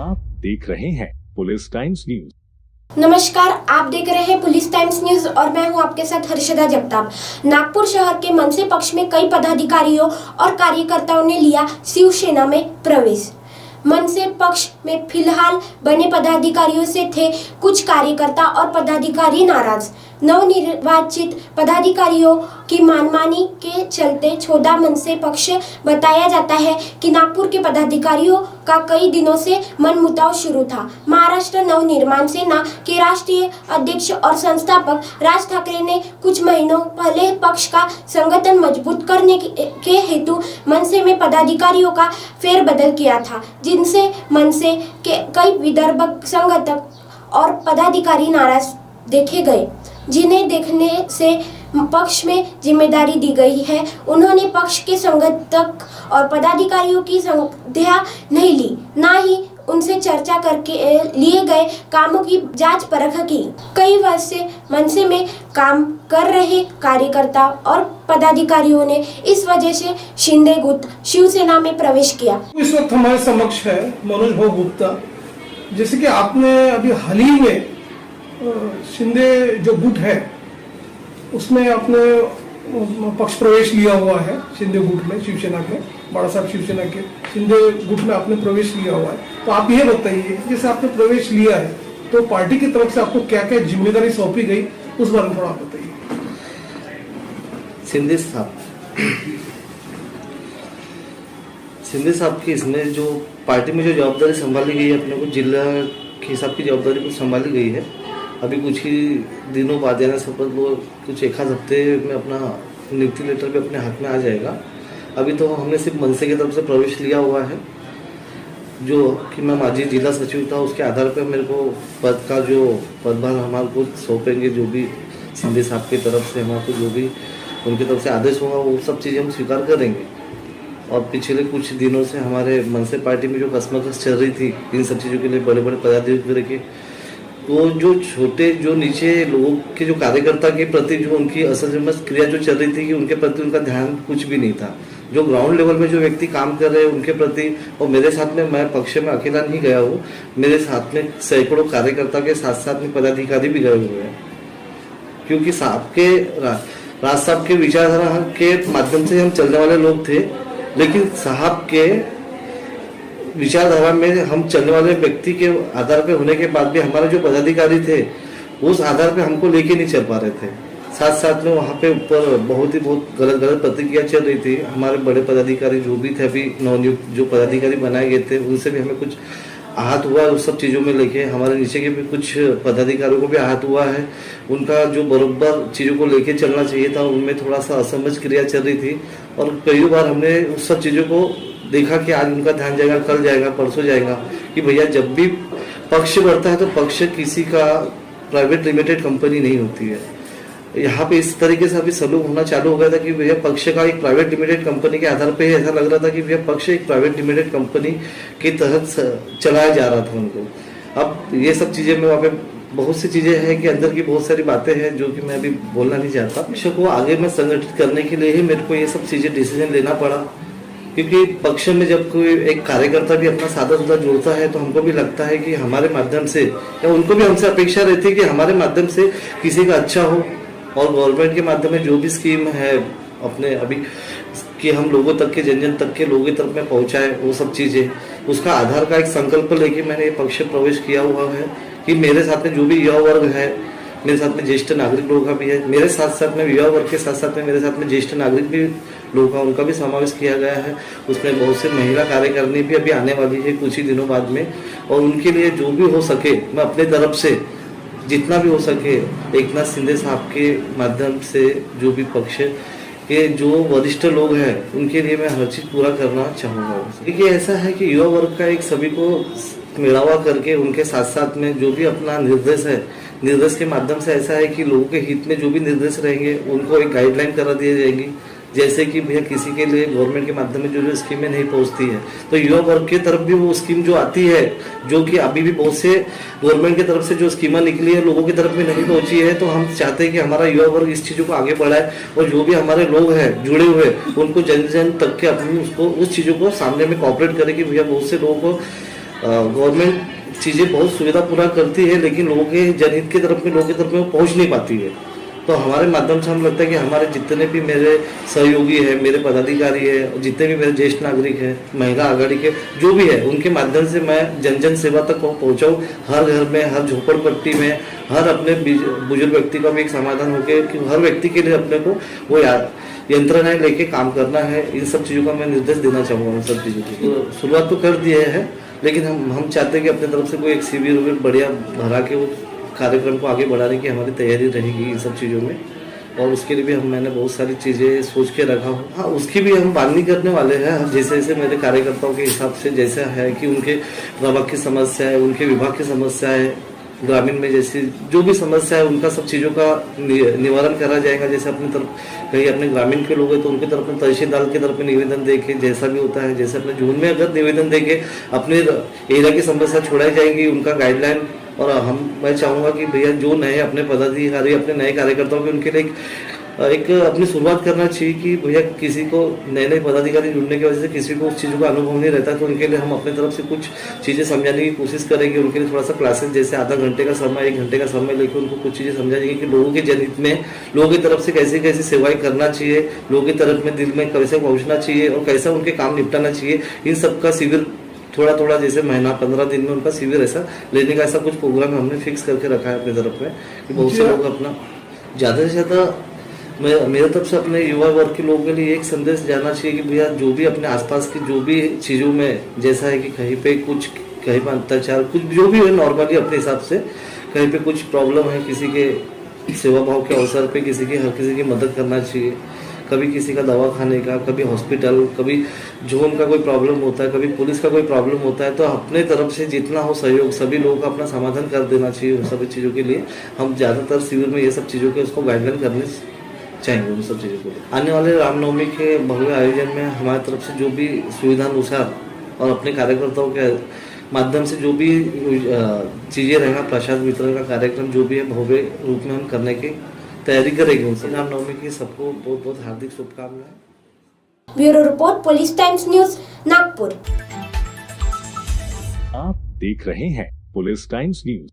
आप देख रहे हैं पुलिस टाइम्स न्यूज। नमस्कार, आप देख रहे हैं पुलिस टाइम्स न्यूज और मैं हूं आपके साथ हर्षदा जगताप। नागपुर शहर के मनसे पक्ष में कई पदाधिकारियों और कार्यकर्ताओं ने लिया शिवसेना में प्रवेश। मनसे पक्ष में फिलहाल बने पदाधिकारियों से थे कुछ कार्यकर्ता और पदाधिकारी नाराज। नवनिर्वाचित पदाधिकारियों की मनमानी के चलते 14 मनसे पक्ष बताया जाता है कि नागपुर के पदाधिकारियों का कई दिनों से मनमुटाव शुरू था। महाराष्ट्र नवनिर्माण सेना के राष्ट्रीय अध्यक्ष और संस्थापक राज ठाकरे ने कुछ महीनों पहले पक्ष का संगठन मजबूत करने के हेतु मनसे में पदाधिकारियों का फेरबदल किया था, जिनसे मनसे के कई विदर्भ संगठक और पदाधिकारी नाराज देखे गए, जिन्हें देखने से पक्ष में जिम्मेदारी दी गई है। उन्होंने पक्ष के संगठक और पदाधिकारियों की संज्ञा नहीं ली, ना ही उनसे चर्चा करके लिए गए कामों की जांच परख की। कई वर्ष से मनसे में काम कर रहे कार्यकर्ता और पदाधिकारियों ने इस वजह से शिंदे गुट शिवसेना में प्रवेश किया। इस वक्त हमारे समक्ष है मनोज भाऊ गुप्ता। जैसे कि आपने अभी हाल ही में शिंदे जो गुट है उसमें अपने पक्ष प्रवेश लिया हुआ है। शिंदे गुट में, शिवसेना में, बड़ा साहब शिवसेना के शिंदे गुट में आपने प्रवेश लिया हुआ है। तो आप ये बताइए, जैसे आपने प्रवेश लिया है तो पार्टी की तरफ से आपको क्या क्या जिम्मेदारी सौंपी गई, उस बारे में थोड़ा आप बताइए। शिंदे साहब की इसमें जो पार्टी में जो जवाबदारी संभाली गई है, अपने को जिला के हिसाब की जवाबदारी को संभाली गई है। अभी कुछ ही दिनों बाद यानी सपोज वो कुछ एक आध हफ्ते में अपना नियुक्ति लेटर भी अपने हाथ में आ जाएगा। अभी तो हमने सिर्फ मनसे की तरफ से प्रवेश लिया हुआ है, जो कि मैं माजी जिला सचिव था, उसके आधार पर मेरे को पद का जो पदभार हमारे को सौंपेंगे, जो भी शिंदे साहब की तरफ से हमारे को जो भी उनकी तरफ से आदेश होगा वो सब चीज़ें हम स्वीकार करेंगे। और पिछले कुछ दिनों से हमारे मनसे पार्टी में जो कसमकस चल रही थी इन सब चीज़ों के लिए बड़े बड़े पदाधिकारी के, तो जो छोटे जो नीचे लोगों के जो कार्यकर्ता के प्रति जो उनकी असमंजस क्रिया जो चल रही थी कि उनके प्रति उनका ध्यान कुछ भी नहीं था। जो ग्राउंड लेवल में जो व्यक्ति काम कर रहे हैं उनके प्रति, और मेरे साथ में, मैं पक्ष में अकेला नहीं गया हूँ, मेरे साथ में सैकड़ों कार्यकर्ता के साथ साथ में पदाधिकारी भी गए हुए हैं। क्योंकि साहब के राज साहब के विचारधारा के माध्यम से हम चलने वाले लोग थे, लेकिन साहब के विचारधारा में हम चलने वाले व्यक्ति के आधार पे होने के बाद भी हमारे जो पदाधिकारी थे उस आधार पे हमको लेके नहीं चल पा रहे थे। साथ साथ में वहाँ पे ऊपर बहुत गलत प्रतिक्रिया चल रही थी। हमारे बड़े पदाधिकारी जो भी थे, अभी नवनियुक्त जो पदाधिकारी बनाए गए थे, उनसे भी हमें कुछ आहत हुआ। उस सब चीज़ों में लेके हमारे नीचे के भी कुछ पदाधिकारियों को भी आहत हुआ है। उनका जो बराबर चीज़ों को लेके चलना चाहिए था, उनमें थोड़ा सा असमंजस क्रिया चल रही थी। और कई बार हमने उस सब चीज़ों को देखा कि आज उनका ध्यान जाएगा, कल जाएगा, परसों जाएगा, कि भैया जब भी पक्ष बढ़ता है तो पक्ष किसी का प्राइवेट लिमिटेड कंपनी नहीं होती है। यहाँ पे इस तरीके से अभी सलूक होना चालू हो गया था कि भैया पक्ष का एक प्राइवेट लिमिटेड कंपनी के आधार पे ऐसा लग रहा था कि भैया पक्ष एक प्राइवेट लिमिटेड कंपनी के तहत चलाया जा रहा था उनको। अब ये सब चीज़ें में वहाँ पे बहुत सी चीज़ें हैं कि अंदर की बहुत सारी बातें हैं जो कि मैं अभी बोलना नहीं चाहता। पक्ष को आगे में संगठित करने के लिए ही मेरे को ये सब चीज़ें डिसीजन लेना पड़ा, क्योंकि पक्ष में जब कोई एक कार्यकर्ता भी अपना सादा सुधा जोड़ता है तो हमको भी लगता है कि हमारे माध्यम से, या उनको भी हमसे अपेक्षा रहती है कि हमारे माध्यम से किसी का अच्छा हो। और गवर्नमेंट के माध्यम में जो भी स्कीम है अपने अभी कि हम लोगों तक के, जन जन तक के लोगों तक में पहुंचाए, वो सब चीज़ें, उसका आधार का एक संकल्प लेके मैंने ये पक्ष प्रवेश किया हुआ है कि मेरे साथ में जो भी युवा वर्ग है, मेरे साथ में ज्येष्ठ नागरिक लोगों का भी है, मेरे साथ साथ में युवा वर्ग के साथ साथ में मेरे साथ में ज्येष्ठ नागरिक भी लोगों का, उनका भी समावेश किया गया है। उसमें बहुत से महिला कार्यकारिणी भी अभी आने वाली है कुछ ही दिनों बाद में, और उनके लिए जो भी हो सके मैं अपने तरफ से जितना भी हो सके एकनाथ शिंदे साहब के माध्यम से जो भी पक्ष के जो वरिष्ठ लोग हैं उनके लिए मैं हर चीज़ पूरा करना चाहूँगा। देखिए ऐसा है कि युवा वर्ग का एक सभी को मिलावा करके उनके साथ साथ में जो भी अपना निर्देश है, निर्देश के माध्यम से ऐसा है कि लोगों के हित में जो भी निर्देश रहेंगे उनको एक गाइडलाइन करा दी जाएगी। जैसे कि भैया किसी के लिए गवर्नमेंट के माध्यम में जो स्कीमें नहीं पहुंचती है तो युवा वर्ग की तरफ भी वो स्कीम जो आती है, जो कि अभी भी बहुत से गवर्नमेंट की तरफ से जो स्कीमें निकली है लोगों की तरफ में नहीं पहुंची है, तो हम चाहते हैं कि हमारा युवा वर्ग इस चीज़ों को आगे बढ़ाए और जो भी हमारे लोग हैं जुड़े हुए उनको जन जन तक के अपनी उसको उस चीज़ों को सामने में कॉपरेट करे कि भैया बहुत से लोगों को गवर्नमेंट चीज़ें बहुत सुविधा पूरा करती है, लेकिन लोगों के जनहित की तरफ में, लोगों की तरफ में वो पहुँच नहीं पाती है। तो हमारे माध्यम से हम लगता है कि हमारे जितने भी मेरे सहयोगी हैं, मेरे पदाधिकारी हैं, जितने भी मेरे ज्येष्ठ नागरिक हैं, महिला आघाड़ी के जो भी है, उनके माध्यम से मैं जन जन सेवा तक पहुँचाऊँ। हर घर में, हर झोपड़पट्टी में, हर अपने बुजुर्ग व्यक्ति का भी एक समाधान हो के कि हर व्यक्ति के लिए अपने को वो यंत्रणाएं लेके काम करना है। इन सब चीज़ों का मैं निर्देश देना चाहूँगा। उन सब चीज़ों की तो शुरुआत तो कर दिए हैं, लेकिन हम चाहते हैं कि अपनी तरफ से कोई एक शिविर बढ़िया भरा के वो कार्यक्रम को आगे बढ़ाने की हमारी तैयारी रहेगी इन सब चीज़ों में। और उसके लिए भी मैंने बहुत सारी चीज़ें सोच के रखा हूँ। हाँ, उसकी भी हम बांधनी करने वाले हैं। जैसे जैसे मेरे कार्यकर्ताओं के हिसाब से जैसा है कि उनके प्रभाग की समस्या है, उनके विभाग की समस्या है, ग्रामीण में जैसी जो भी समस्या है, उनका सब चीज़ों का निवारण करा जाएगा। जैसे अपनी तरफ कहीं अपने ग्रामीण के लोग हैं तो उनकी तरफ में तहसीलदार की तरफ में निवेदन देके जैसा भी होता है, जैसे अपने जून में अगर निवेदन देके अपने एरिया की समस्या छुड़ाई जाएंगी, उनका गाइडलाइन। और मैं चाहूँगा कि भैया जो नए अपने पदाधिकारी, अपने नए कार्यकर्ताओं के उनके लिए एक अपनी शुरुआत करना चाहिए कि भैया किसी को नए पदाधिकारी जुड़ने की वजह से किसी को उस चीज़ों का अनुभव नहीं रहता, तो उनके लिए हम अपनी तरफ से कुछ चीज़ें समझाने की कोशिश करेंगे। उनके लिए थोड़ा सा क्लासेस जैसे आधा घंटे का समय, 1 घंटे का समय लेकर उनको कुछ चीज़ें समझाएंगे कि लोगों के जनहित में, लोगों की तरफ से कैसी कैसी सेवाएं करना चाहिए, लोगों की तरफ में दिल में कैसे पहुँचना चाहिए और कैसा उनके काम निपटाना चाहिए। इन सब का शिविर थोड़ा जैसे महीना 15 दिन में उनका शिविर ऐसा लेने का ऐसा कुछ प्रोग्राम हमने फिक्स करके रखा है अपनी तरफ में कि बहुत से लोग अपना ज़्यादा से ज़्यादा मेरे तरफ से अपने युवा वर्ग के लोगों के लिए एक संदेश जाना चाहिए कि भैया जो भी अपने आसपास की जो भी चीज़ों में जैसा है कि कहीं पे अत्याचार कुछ जो भी है नॉर्मली अपने हिसाब से कहीं पे कुछ प्रॉब्लम है, किसी के सेवा भाव के अवसर पे हर किसी की मदद करना चाहिए। कभी किसी का दवा खाने का, कभी हॉस्पिटल, कभी जो उनका कोई प्रॉब्लम होता है, कभी पुलिस का कोई प्रॉब्लम होता है, तो अपने तरफ से जितना हो सहयोग सभी लोगों का अपना समाधान कर देना चाहिए। उन सभी चीज़ों के लिए हम ज़्यादातर शिविर में ये सब चीज़ों के उसको गाइडलाइन करने चाहेंगे। उन सब चीज़ों को आने वाले रामनवमी के भव्य आयोजन में हमारी तरफ से जो भी सुविधा अनुसार और अपने कार्यकर्ताओं के माध्यम से जो भी चीज़ें रहेगा, प्रसाद वितरण का कार्यक्रम जो भी है भव्य रूप में हम करने की तैयारी करेंगे। उनसे रामनवमी की सबको बहुत बहुत हार्दिक शुभकामनाएं। Bureau report, police times news, Nagpur. आप देख रहे हैं पुलिस टाइम्स न्यूज।